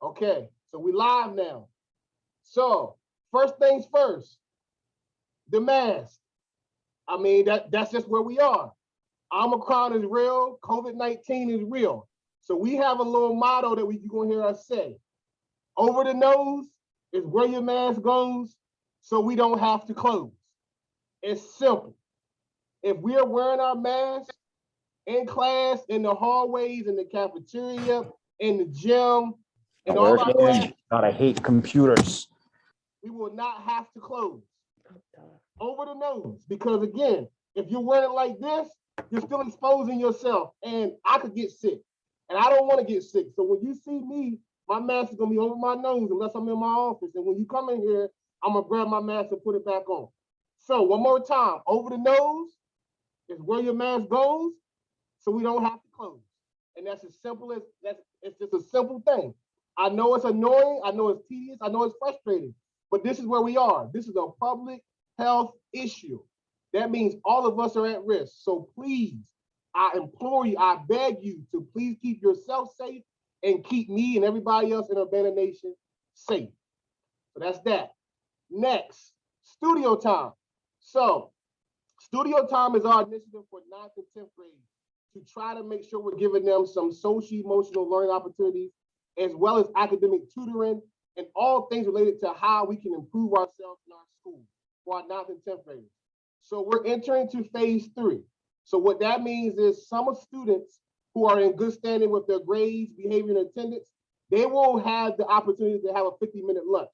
Okay, so we live now. So first things first, the mask. I mean, that's just where we are. Omicron is real, COVID-19 is real. So we have a little motto that you're gonna hear us say. Over the nose is where your mask goes, so we don't have to close. It's simple. If we are wearing our masks in class, in the hallways, in the cafeteria, in the gym, and all our classes, God, I hate computers. we will not have to close. Over the nose, because again, if you're wearing it like this, you're still exposing yourself, and I could get sick, and I don't want to get sick. So when you see me, my mask is gonna be over my nose unless I'm in my office. And when you come in here, I'm gonna grab my mask and put it back on. So one more time, over the nose is where your mask goes, so we don't have to close. And that's as simple as that. It's just a simple thing. I know it's annoying, I know it's tedious, I know it's frustrating, but this is where we are. This is a public health issue. That means all of us are at risk. So please, I implore you, I beg you to please keep yourself safe and keep me and everybody else in Urbana Nation safe. So that's that. Next, studio time. So studio time is our initiative for 9th and 10th grade to try to make sure we're giving them some social emotional learning opportunities, as well as academic tutoring and all things related to how we can improve ourselves in our school for our 9th and 10th graders. So we're entering to phase 3. So what that means is some of students who are in good standing with their grades, behavior, and attendance, they will have the opportunity to have a 50-minute lunch.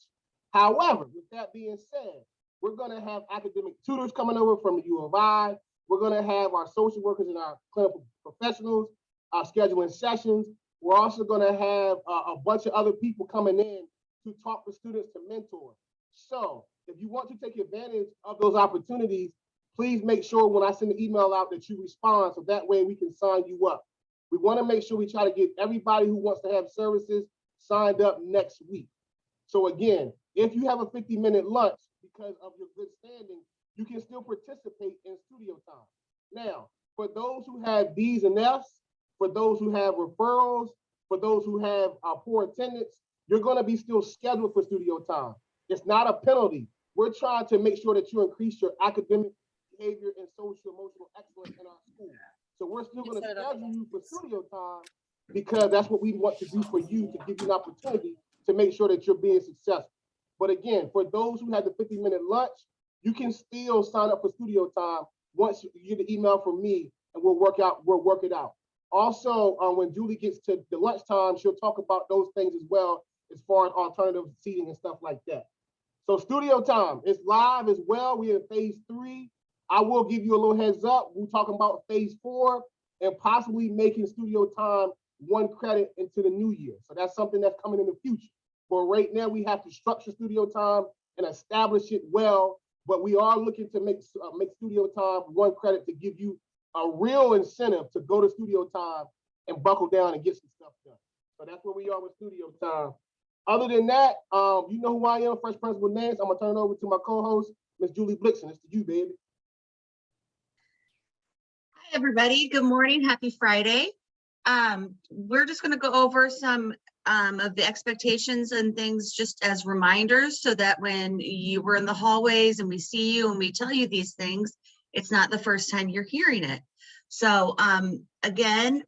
However, with that being said, we're gonna have academic tutors coming over from the U of I. We're gonna have our social workers and our clinical professionals scheduling sessions. We're also gonna have a bunch of other people coming in to talk to students, to mentor. So if you want to take advantage of those opportunities, please make sure when I send the email out that you respond, so that way we can sign you up. We want to make sure we try to get everybody who wants to have services signed up next week. So again, if you have a 50-minute lunch because of your good standing, you can still participate in studio time. Now, for those who have D's and F's, for those who have referrals, for those who have poor attendance, you're going to be still scheduled for studio time. It's not a penalty. We're trying to make sure that you increase your academic behavior and social emotional excellence in our school. So we're still going to schedule you for studio time because that's what we want to do for you, to give you an opportunity to make sure that you're being successful. But again, for those who have the 50-minute lunch, you can still sign up for studio time once you get the email from me, and we'll work it out. Also, when Julie gets to the lunchtime, she'll talk about those things as well, as far as alternative seating and stuff like that. So studio time is live as well. We're in phase 3. I will give you a little heads up. We're talking about phase 4 and possibly making studio time 1 credit into the new year. So that's something that's coming in the future. But right now we have to structure studio time and establish it well. But we are looking to make studio time 1 credit to give you a real incentive to go to studio time and buckle down and get some stuff done. So that's where we are with studio time. Other than that, you know who I am, Fresh Principal Nance. I'm gonna turn it over to my co-host, Miss Julie Blixen. It's to you, baby. Hi, everybody. Good morning. Happy Friday. We're just going to go over some of the expectations and things just as reminders, so that when you were in the hallways and we see you and we tell you these things, it's not the first time you're hearing it. So again,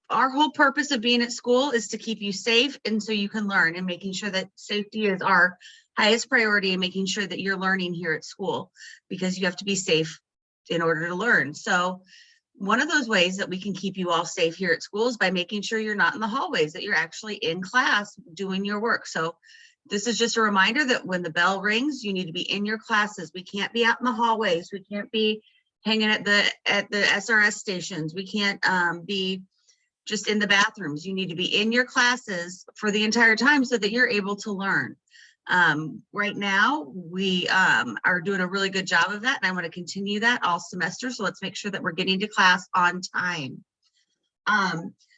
our whole purpose of being at school is to keep you safe and so you can learn, and making sure that safety is our highest priority, and making sure that you're learning here at school, because you have to be safe in order to learn. So one of those ways that we can keep you all safe here at school is by making sure you're not in the hallways, that you're actually in class doing your work. So this is just a reminder that when the bell rings, you need to be in your classes. We can't be out in the hallways. We can't be hanging at the SRS stations. We can't be just in the bathrooms. You need to be in your classes for the entire time so that you're able to learn. Right now, we are doing a really good job of that, and I want to continue that all semester. So let's make sure that we're getting to class on time.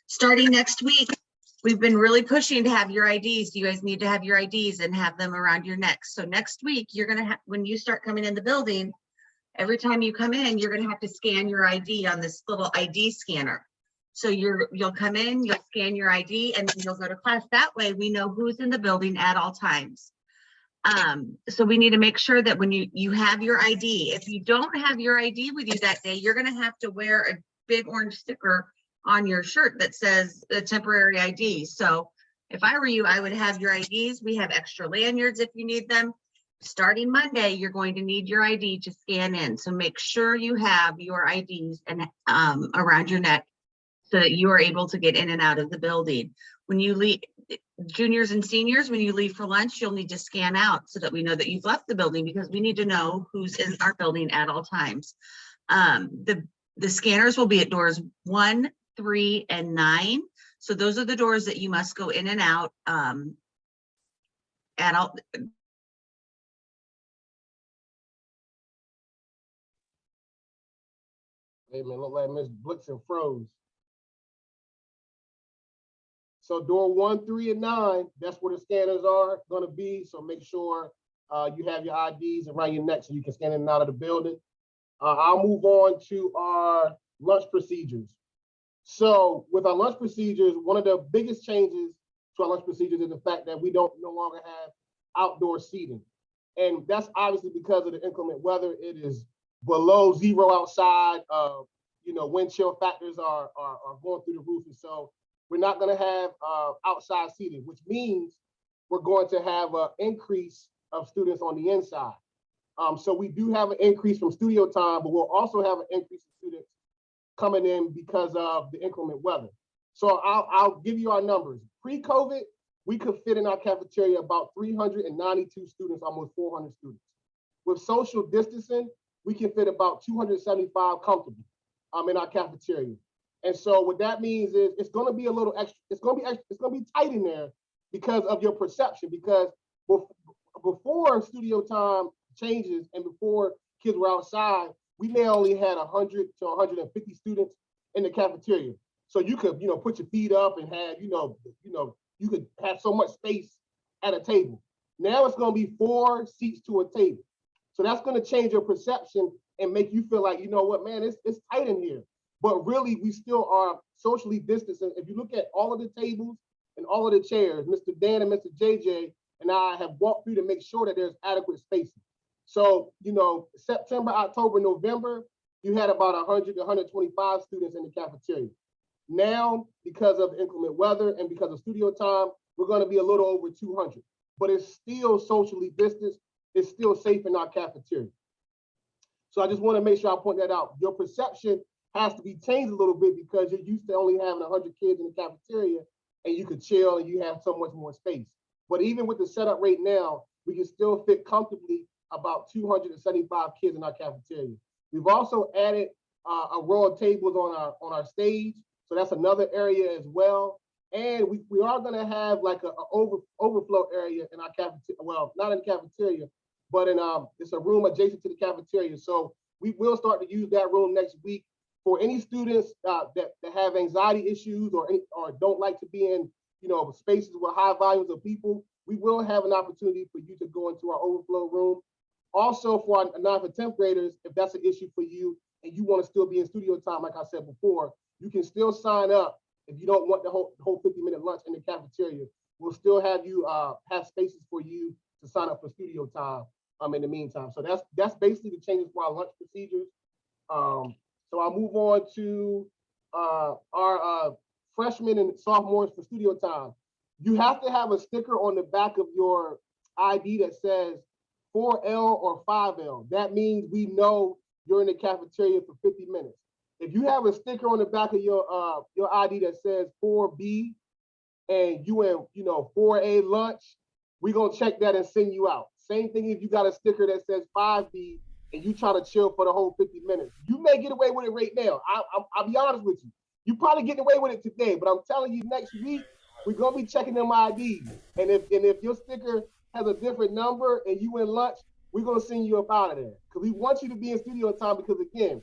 Starting next week, we've been really pushing to have your IDs. You guys need to have your IDs and have them around your necks. So next week, you're going to have, when you start coming in the building, every time you come in, you're going to have to scan your ID on this little ID scanner. So you'll come in, you'll scan your ID, and then you'll go to class. That way we know who's in the building at all times. So we need to make sure that when you have your ID, if you don't have your ID with you that day, you're gonna have to wear a big orange sticker on your shirt that says a temporary ID. So if I were you, I would have your IDs. We have extra lanyards if you need them. Starting Monday, you're going to need your ID to scan in. So make sure you have your IDs and around your neck so that you are able to get in and out of the building. When you leave, juniors and seniors, when you leave for lunch, you'll need to scan out so that we know that you've left the building, because we need to know who's in our building at all times. The scanners will be at doors 1, 3, and 9. So those are the doors that you must go in and out at all. Hey man, look like Miss Blixen froze. So door 1, 3, and 9, that's where the scanners are gonna be. So make sure you have your IDs around your neck so you can scan in and out of the building. I'll move on to our lunch procedures. So with our lunch procedures, one of the biggest changes to our lunch procedures is the fact that we no longer have outdoor seating. And that's obviously because of the inclement weather. It is below 0 outside. Wind chill factors are going through the roof. And so we're not going to have outside seating, which means we're going to have an increase of students on the inside. So we do have an increase from studio time, but we'll also have an increase of students coming in because of the inclement weather. So I'll give you our numbers. Pre-COVID, we could fit in our cafeteria about 392 students, almost 400 students. With social distancing, we can fit about 275 comfortably in our cafeteria. And so what that means is it's going to be a little extra. It's going to be tight in there because of your perception. Because before studio time changes and before kids were outside, we may only had 100 to 150 students in the cafeteria. So you could, put your feet up and have, you could have so much space at a table. Now it's going to be 4 seats to a table. So that's going to change your perception and make you feel like, you know what, man, it's tight in here. But really, we still are socially distancing. If you look at all of the tables and all of the chairs, Mr. Dan and Mr. JJ and I have walked through to make sure that there's adequate spacing. So, September, October, November, you had about 100 to 125 students in the cafeteria. Now, because of inclement weather and because of studio time, we're going to be a little over 200. But it's still socially distanced. It's still safe in our cafeteria. So I just want to make sure I point that out. Your perception has to be changed a little bit because you're used to only having 100 kids in the cafeteria and you could chill and you have so much more space. But even with the setup right now, we can still fit comfortably about 275 kids in our cafeteria. We've also added a row of tables on our stage. So that's another area as well. And we are going to have like an overflow area in our cafeteria. Well, not in the cafeteria, but in it's a room adjacent to the cafeteria. So we will start to use that room next week for any students that have anxiety issues or don't like to be in spaces with high volumes of people. We will have an opportunity for you to go into our overflow room. Also for our 9th and 10th graders, if that's an issue for you and you want to still be in studio time, like I said before, you can still sign up if you don't want the whole 50-minute lunch in the cafeteria. We'll still have you have spaces for you to sign up for studio time in the meantime. So that's basically the changes for our lunch procedures. So I'll move on to our freshmen and sophomores for studio time. You have to have a sticker on the back of your ID that says 4L or 5L. That means we know you're in the cafeteria for 50 minutes. If you have a sticker on the back of your ID that says 4B and you in 4A lunch, we're gonna check that and send you out. Same thing if you got a sticker that says 5B and you try to chill for the whole 50 minutes. You may get away with it right now. I'll be honest with you. You probably getting away with it today, but I'm telling you next week, we're gonna be checking them IDs. And if your sticker has a different number and you in lunch, we're gonna send you up out of there. Because we want you to be in studio time because again,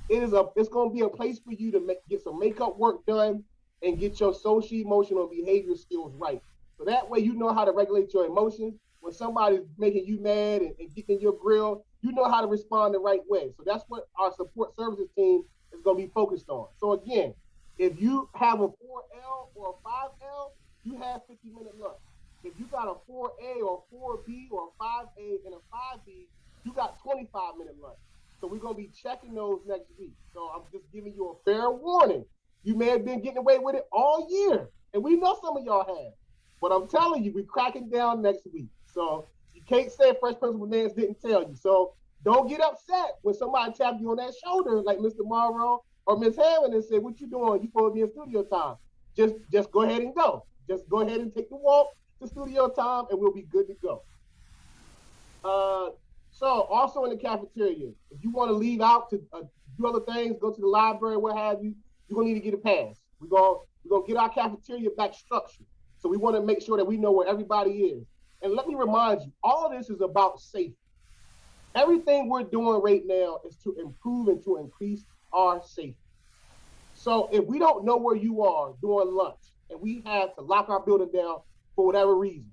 it's gonna be a place for you to get some makeup work done and get your social, emotional, and behavior skills right. So that way you know how to regulate your emotions. When somebody's making you mad and getting in your grill, you know how to respond the right way. So that's what our support services team is gonna be focused on. So again, If you have a 4L or a 5L, you have 50-minute lunch. If you got a 4A or 4B or a 5A and a 5B, you got 25-minute lunch. So we're going to be checking those next week. So I'm just giving you a fair warning. You may have been getting away with it all year, and we know some of y'all have. But I'm telling you, we're cracking down next week. So you can't say Fresh Principal Nance didn't tell you. So don't get upset when somebody taps you on that shoulder, like Mr. Morrow or Ms. Hammond, and say, "What you doing? You supposed to be in studio time." Just go ahead and go. Just go ahead and take the walk to studio time, and we'll be good to go. So also in the cafeteria, if you want to leave out to do other things, go to the library, what have you, you're gonna need to get a pass. We're gonna get our cafeteria back structured. So we want to make sure that we know where everybody is. And let me remind you, all of this is about safety. Everything we're doing right now is to improve and to increase our safety. So if we don't know where you are during lunch and we have to lock our building down for whatever reason,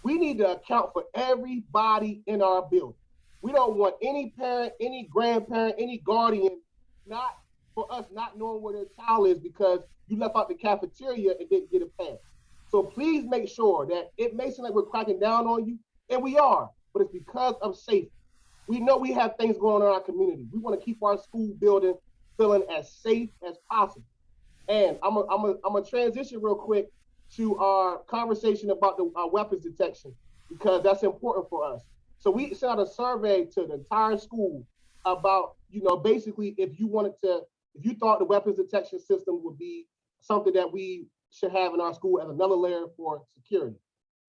we need to account for everybody in our building. We don't want any parent, any grandparent, any guardian not knowing where their child is because you left out the cafeteria and didn't get a pass. So please make sure that it may seem like we're cracking down on you, and we are, but it's because of safety. We know we have things going on in our community. We want to keep our school building feeling as safe as possible. And I'm gonna transition real quick to our conversation about the weapons detection, because that's important for us. So we sent out a survey to the entire school about, basically if you thought the weapons detection system would be something that we should have in our school as another layer for security.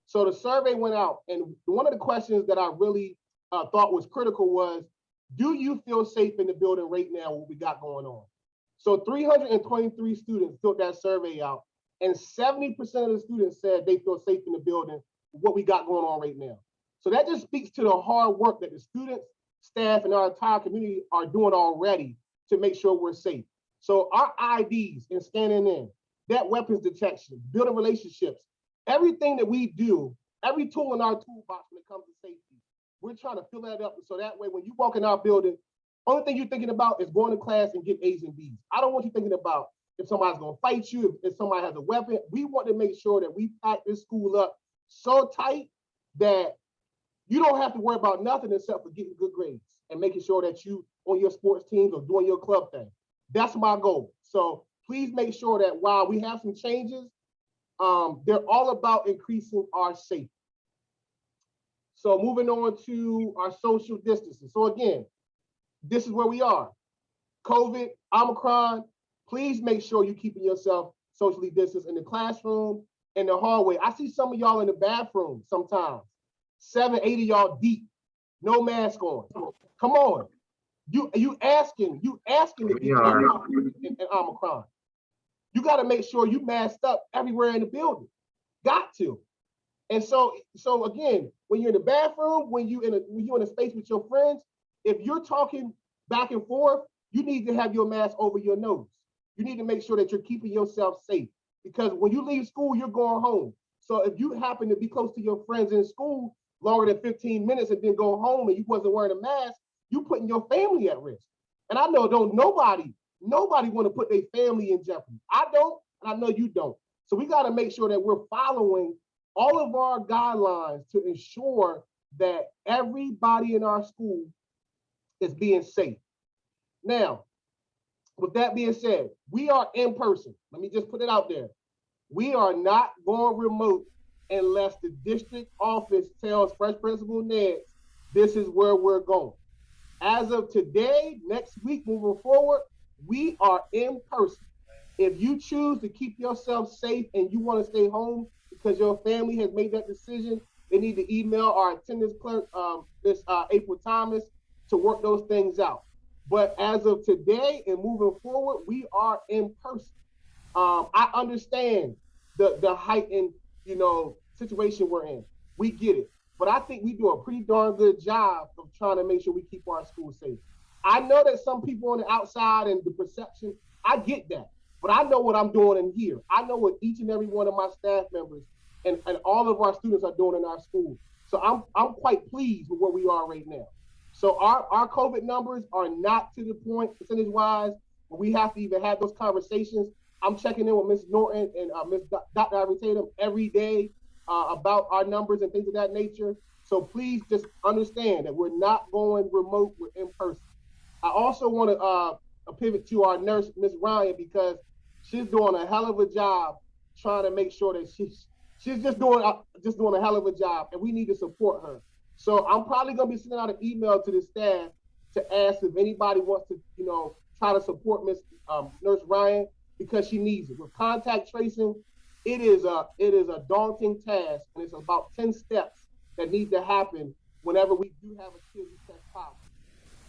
So the survey went out, and one of the questions that I really thought was critical was, do you feel safe in the building right now, what we got going on? So 323 students filled that survey out, and 70% of the students said they feel safe in the building, what we got going on right now. So that just speaks to the hard work that the students, staff, and our entire community are doing already to make sure we're safe. So our IDs and scanning in, that weapons detection, building relationships, everything that we do, every tool in our toolbox when it comes to safety, we're trying to fill that up so that way when you walk in our building, only thing you're thinking about is going to class and get A's and B's. I don't want you thinking about if somebody's gonna fight you, if somebody has a weapon. We want to make sure that we pack this school up so tight that you don't have to worry about nothing except for getting good grades and making sure that you on your sports teams or doing your club thing. That's my goal. So please make sure that while we have some changes, they're all about increasing our safety. So moving on to our social distancing. So again, this is where we are. COVID, Omicron, please make sure you're keeping yourself socially distanced in the classroom, in the hallway. I see some of y'all in the bathroom sometimes, 7, 8 of y'all deep, no mask on. Come on. You asking to get in Omicron. You got to make sure you masked up everywhere in the building. Got to. And so again, when you're in the bathroom, when you're in a space with your friends, if you're talking back and forth, you need to have your mask over your nose. You need to make sure that you're keeping yourself safe, because when you leave school, you're going home. So if you happen to be close to your friends in school longer than 15 minutes and then go home and you wasn't wearing a mask, you putting your family at risk. And I know nobody want to put their family in jeopardy. I don't, and I know you don't. So we got to make sure that we're following all of our guidelines to ensure that everybody in our school is being safe. Now, with that being said, we are in person. Let me just put it out there. We are not going remote unless the district office tells Fresh Principal Nance this is where we're going. As of today, next week, moving forward, we are in person. If you choose to keep yourself safe and you want to stay home because your family has made that decision, they need to email our attendance clerk, Miss April Thomas, to work those things out. But as of today and moving forward, we are in person. I understand the heightened, situation we're in. We get it. But I think we do a pretty darn good job of trying to make sure we keep our schools safe. I know that some people on the outside and the perception, I get that. But I know what I'm doing in here. I know what each and every one of my staff members and all of our students are doing in our school. So I'm quite pleased with where we are right now. So our COVID numbers are not to the point percentage-wise where we have to even have those conversations. I'm checking in with Ms. Norton and Dr. Ivy Tatum every day about our numbers and things of that nature. So please just understand that we're not going remote, we're in person. I also want to pivot to our nurse, Ms. Ryan, because she's doing a hell of a job trying to make sure that she's just doing a hell of a job, and we need to support her. So I'm probably going to be sending out an email to the staff to ask if anybody wants to, try to support Miss Nurse Ryan, because she needs it. With contact tracing, it is a daunting task, and it's about 10 steps that need to happen whenever we do have a kid who tests positive.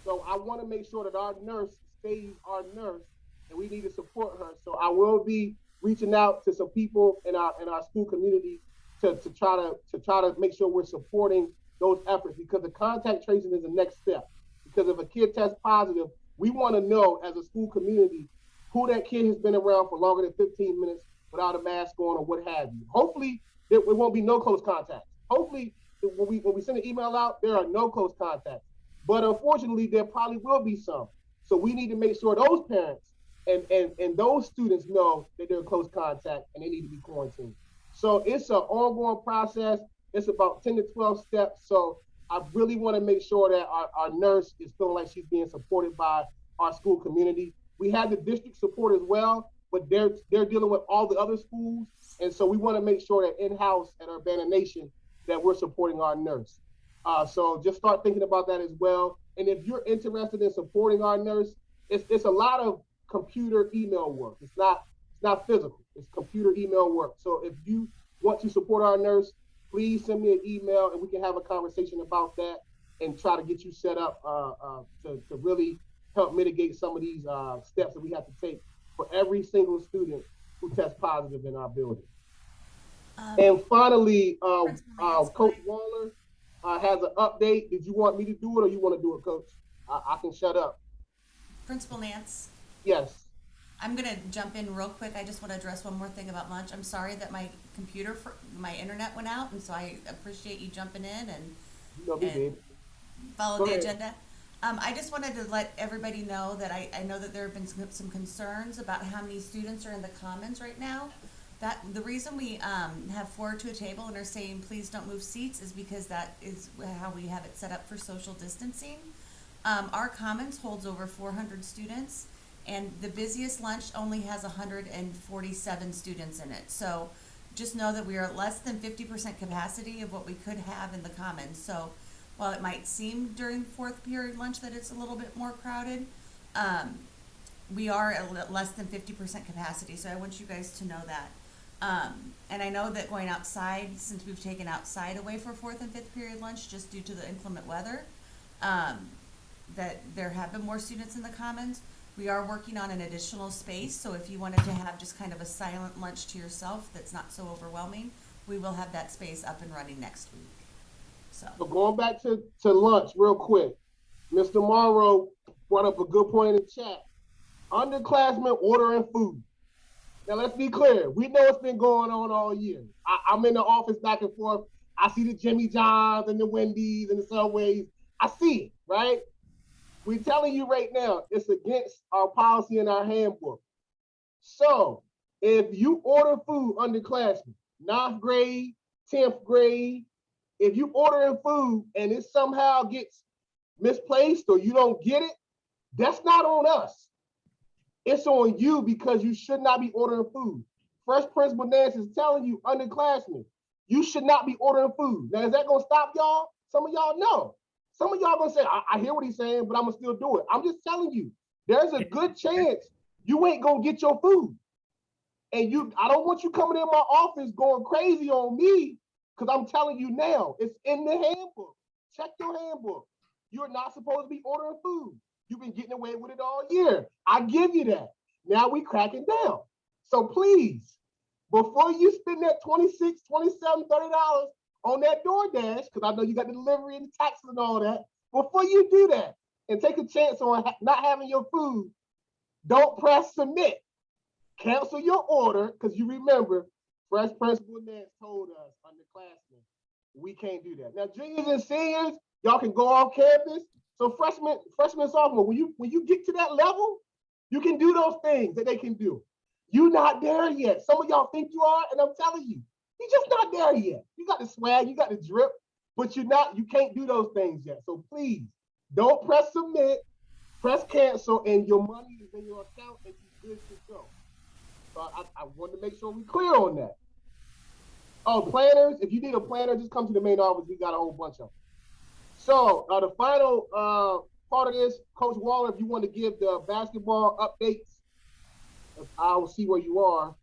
So I want to make sure that our nurse stays our nurse, and we need to support her. So I will be reaching out to some people in our school community to try to make sure we're supporting those efforts, because the contact tracing is the next step. Because if a kid tests positive, we want to know as a school community who that kid has been around for longer than 15 minutes without a mask on or what have you. Hopefully, it won't be no close contacts. Hopefully, when we send an email out, there are no close contacts. But unfortunately, there probably will be some. So we need to make sure those parents and those students know that they're in close contact and they need to be quarantined. So it's an ongoing process. It's about 10 to 12 steps. So I really want to make sure that our nurse is feeling like she's being supported by our school community. We have the district support as well, but they're dealing with all the other schools. And so we want to make sure that in-house at Urbana Nation that we're supporting our nurse. So just start thinking about that as well. And if you're interested in supporting our nurse, it's a lot of computer email work. It's not physical, it's computer email work. So if you want to support our nurse, please send me an email and we can have a conversation about that and try to get you set up to really help mitigate some of these steps that we have to take for every single student who tests positive in our building. And finally, Coach Waller has an update. Did you want me to do it or you want to do it, Coach? I can shut up. Principal Nance. Yes. I'm going to jump in real quick. I just want to address one more thing about lunch. I'm sorry that my my internet went out, and so I appreciate you jumping in and follow the agenda. I just wanted to let everybody know that I know that there have been some concerns about how many students are in the commons right now. That the reason we have 4 to a table and are saying please don't move seats is because that is how we have it set up for social distancing. Our commons holds over 400 students, and the busiest lunch only has 147 students in it. So just know that we are at less than 50% capacity of what we could have in the commons. So while it might seem during fourth period lunch that it's a little bit more crowded, we are at less than 50% capacity. So I want you guys to know that. And I know that going outside, since we've taken outside away for fourth and fifth period lunch just due to the inclement weather, that there have been more students in the commons. We are working on an additional space, so if you wanted to have just kind of a silent lunch to yourself that's not so overwhelming, we will have that space up and running next week. So going back to lunch real quick, Mr. Morrow brought up a good point in the chat. Underclassmen ordering food. Now let's be clear, we know it's been going on all year. I'm in the office back and forth. I see the Jimmy John's and the Wendy's and the Subways. I see it, right? We're telling you right now, it's against our policy in our handbook. So if you order food underclassmen, 9th grade, 10th grade, if you ordering food and it somehow gets misplaced or you don't get it, that's not on us. It's on you because you should not be ordering food. First Principal Nance is telling you, underclassmen, you should not be ordering food. Now, is that gonna stop y'all? Some of y'all know. Some of y'all gonna say, I hear what he's saying, but I'm gonna still do it. I'm just telling you, there's a good chance you ain't gonna get your food. And I don't want you coming in my office going crazy on me, because I'm telling you now, it's in the handbook. Check your handbook. You're not supposed to be ordering food. You've been getting away with it all year. I give you that. Now we cracking down. So please, before you spend that $26, $27, $30 on that DoorDash, because I know you got the delivery and the taxes and all that, before you do that and take a chance on not having your food, don't press submit. Cancel your order, because you remember, Fresh Principal Nance told us underclassmen, we can't do that. Now, juniors and seniors, y'all can go off campus. So freshmen, sophomore, when you get to that level, you can do those things that they can do. You're not there yet. Some of y'all think you are, and I'm telling you, you're just not there yet. You got the swag, you got the drip, but you can't do those things yet. So please, don't press submit, press cancel, and your money is in your account and you're good to go. So I want to make sure we're clear on that. Oh, planners, if you need a planner, just come to the main office. We got a whole bunch of them. So the final part of this, Coach Waller, if you want to give the basketball updates, I will see where you are.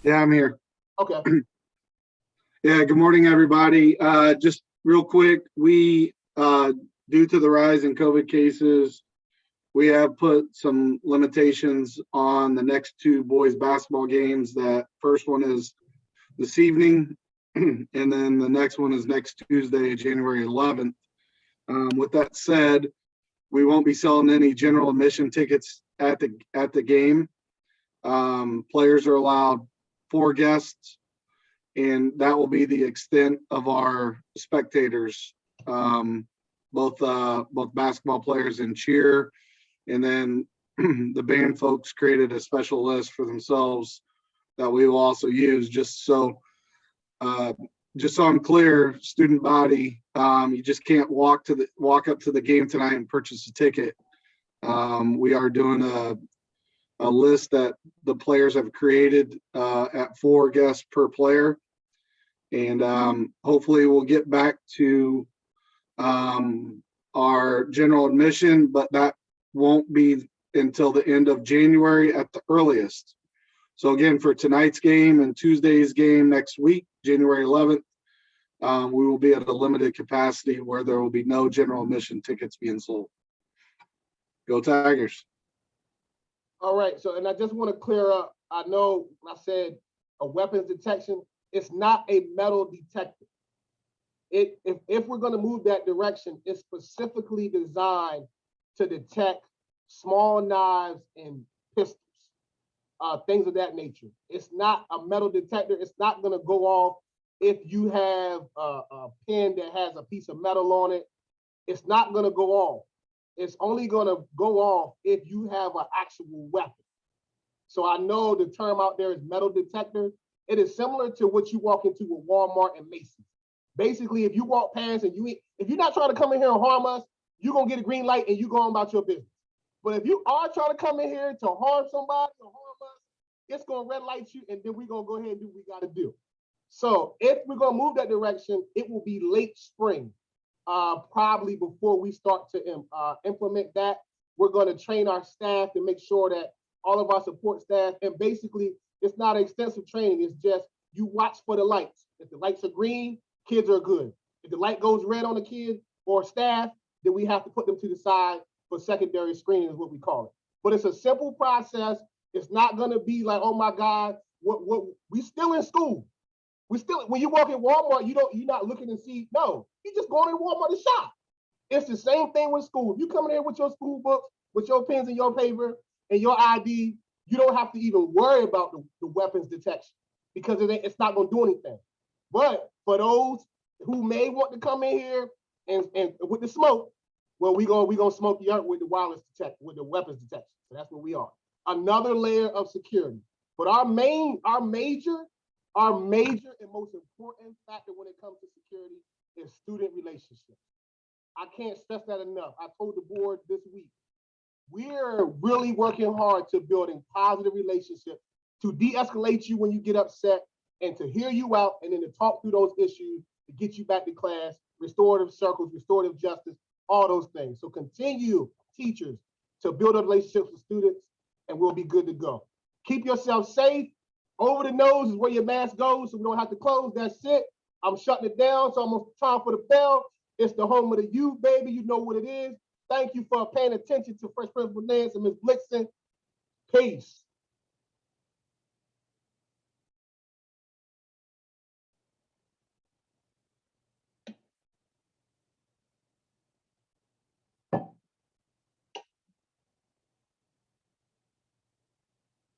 Yeah, I'm here. Okay. Yeah, good morning, everybody. Just real quick, we, due to the rise in COVID cases, we have put some limitations on the next two boys basketball games. That first one is this evening, and then the next one is next Tuesday, January 11th. With that said, we won't be selling any general admission tickets at the game. Players are allowed 4 guests, and that will be the extent of our spectators, both basketball players and cheer. And then the band folks created a special list for themselves that we will also use, just so I'm clear, student body, you just can't walk up to the game tonight and purchase a ticket. We are doing a list that the players have created at 4 guests per player. And hopefully we'll get back to our general admission, but that won't be until the end of January at the earliest. So again, for tonight's game and Tuesday's game next week, January 11th, we will be at a limited capacity where there will be no general admission tickets being sold. Go Tigers. All right, so, and I just want to clear up, I know I said a weapons detection, it's not a metal detector. If we're going to move that direction, it's specifically designed to detect small knives and pistols, things of that nature. It's not a metal detector. It's not going to go off if you have a pen that has a piece of metal on it. It's not going to go off. It's only going to go off if you have an actual weapon. So I know the term out there is metal detector. It is similar to what you walk into with Walmart and Macy's. Basically, if you walk past and if you're not trying to come in here and harm us, you're going to get a green light and you go on about your business. But if you are trying to come in here to harm somebody or harm us, it's going to red light you, and then we're going to go ahead and do what we got to do. So if we're going to move that direction, it will be late spring, probably before we start to implement that. We're going to train our staff to make sure that all of our support staff, and basically it's not extensive training. It's just you watch for the lights. If the lights are green, kids are good. If the light goes red on the kid or staff, then we have to put them to the side for secondary screening is what we call it. But it's a simple process. It's not going to be like, oh my God, what we still in school. We still, when you walk in Walmart, you're not looking and see, no, you just going to Walmart to shop. It's the same thing with school. If you come in here with your school books, with your pens and your paper and your ID, you don't have to even worry about the weapons detection because it's not going to do anything. But for those who may want to come in here and with the smoke, well, we gonna smoke you out with the wireless detect, with the weapons detection. So that's what we are. Another layer of security. But our major and most important factor when it comes to security is student relationships. I can't stress that enough. I told the board this week, we're really working hard to building positive relationships, to de-escalate you when you get upset, and to hear you out, and then to talk through those issues to get you back to class, restorative circles, restorative justice, all those things. So continue, teachers, to build up relationships with students, and we'll be good to go. Keep yourself safe. Over the nose is where your mask goes, so we don't have to close. That's it. I'm shutting it down, so I'm gonna time for the bell. It's the home of the youth, baby. You know what it is. Thank you for paying attention to Fresh Principal Nance and Ms. Blixen. Peace.